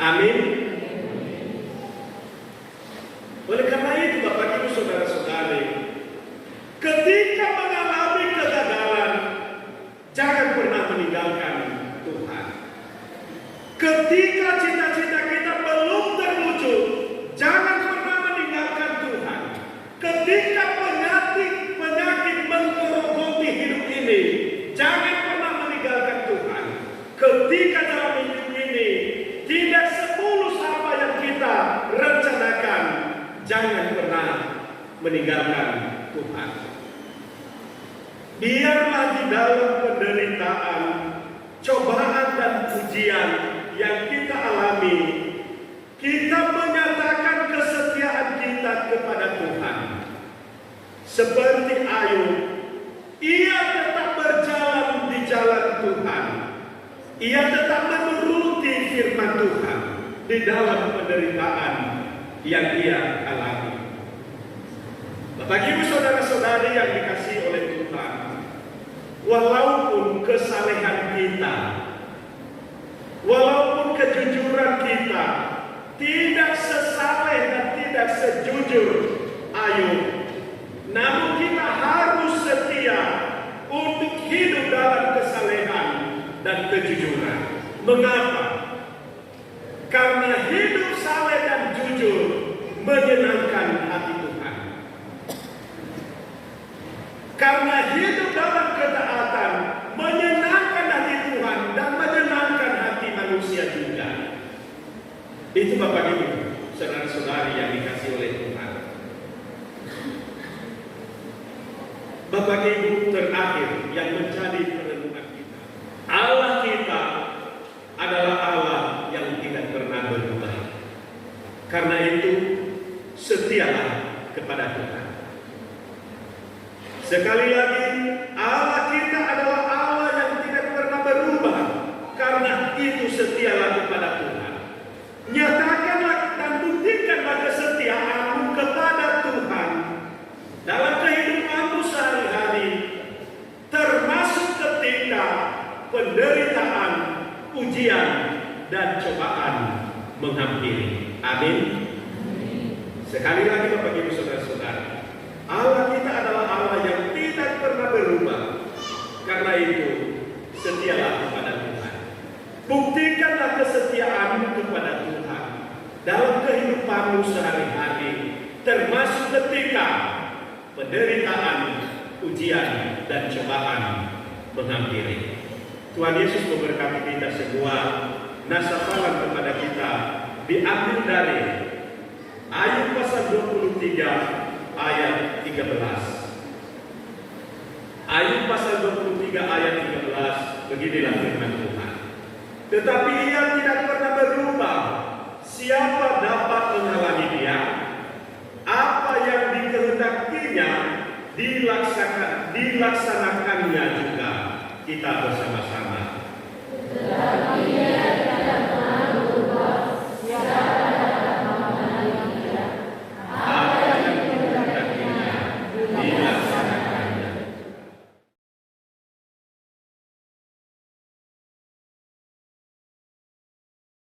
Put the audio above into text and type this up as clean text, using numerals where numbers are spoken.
Amin. Oleh karena itu Bapak Ibu Saudara-saudari, ketika mengalami kegagalan, jangan pernah meninggalkan Tuhan. Ketika cita-cita kita belum terwujud, jangan pernah meninggalkan Tuhan. Ketika penyakit menggerogoti hidup ini, jangan pernah meninggalkan Tuhan. Ketika dalam hidup ini tidak semulus apa yang kita rencanakan, jangan pernah meninggalkan Tuhan. Biarlah di dalam penderitaan, cobaan dan ujian yang kita alami, kita menyatakan kesetiaan kita kepada Tuhan. Seperti Ayub, ia tetap berjalan di jalan Tuhan. Ia tetap menuruti firman Tuhan di dalam penderitaan yang ia alami. Bapak Ibu Saudara-saudari yang dikasihi oleh Tuhan, walaupun kesalehan kita, walaupun kejujuran kita tidak sesaleh dan tidak sejujur Ayub, namun kita harus setia untuk hidup dalam kesalehan dan kejujuran. Mengapa? Karena hidup saleh dan jujur menyenangkan hati Tuhan. Karena hidup dalam ketaatan menyenangkan hati Tuhan dan menyenangkan hati manusia juga. Itu Bapak Ibu, saudara-saudari yang dikasihi oleh Tuhan. Bapak Ibu, terakhir yang menjadi perenungan kita, Allah kita adalah Allah yang tidak pernah berubah. Karena itu, setialah kepada Tuhan. Sekali lagi, Allah kita adalah Allah yang tidak pernah berubah. Karena itu, setialah kepada Tuhan. Nyatakanlah dan buktikanlah kesetiaanmu kepada Tuhan dalam kehidupanmu sehari-hari, termasuk ketika penderitaan, ujian, dan cobaan menghampiri. Amin. Sekali lagi Bapak Ibu Saudara-saudara, Allah kita adalah Allah yang tidak pernah berubah. Karena itu, setialah kepada Tuhan. Buktikanlah kesetiaanmu kepada Tuhan dalam kehidupanmu sehari-hari, termasuk ketika penderitaan, ujian, dan cobaan menghampiri. Tuhan Yesus memberkati kita semua. Nasafalan kepada kita diambil dari Ayub pasal 23 ayat 13. Ayub pasal 23 ayat 13, beginilah firman Tuhan. Tetapi ia tidak pernah berubah. Siapa dapat menghalangi dia? Apa yang dikehendakinya dilaksanakannya juga. Kita bersama-sama.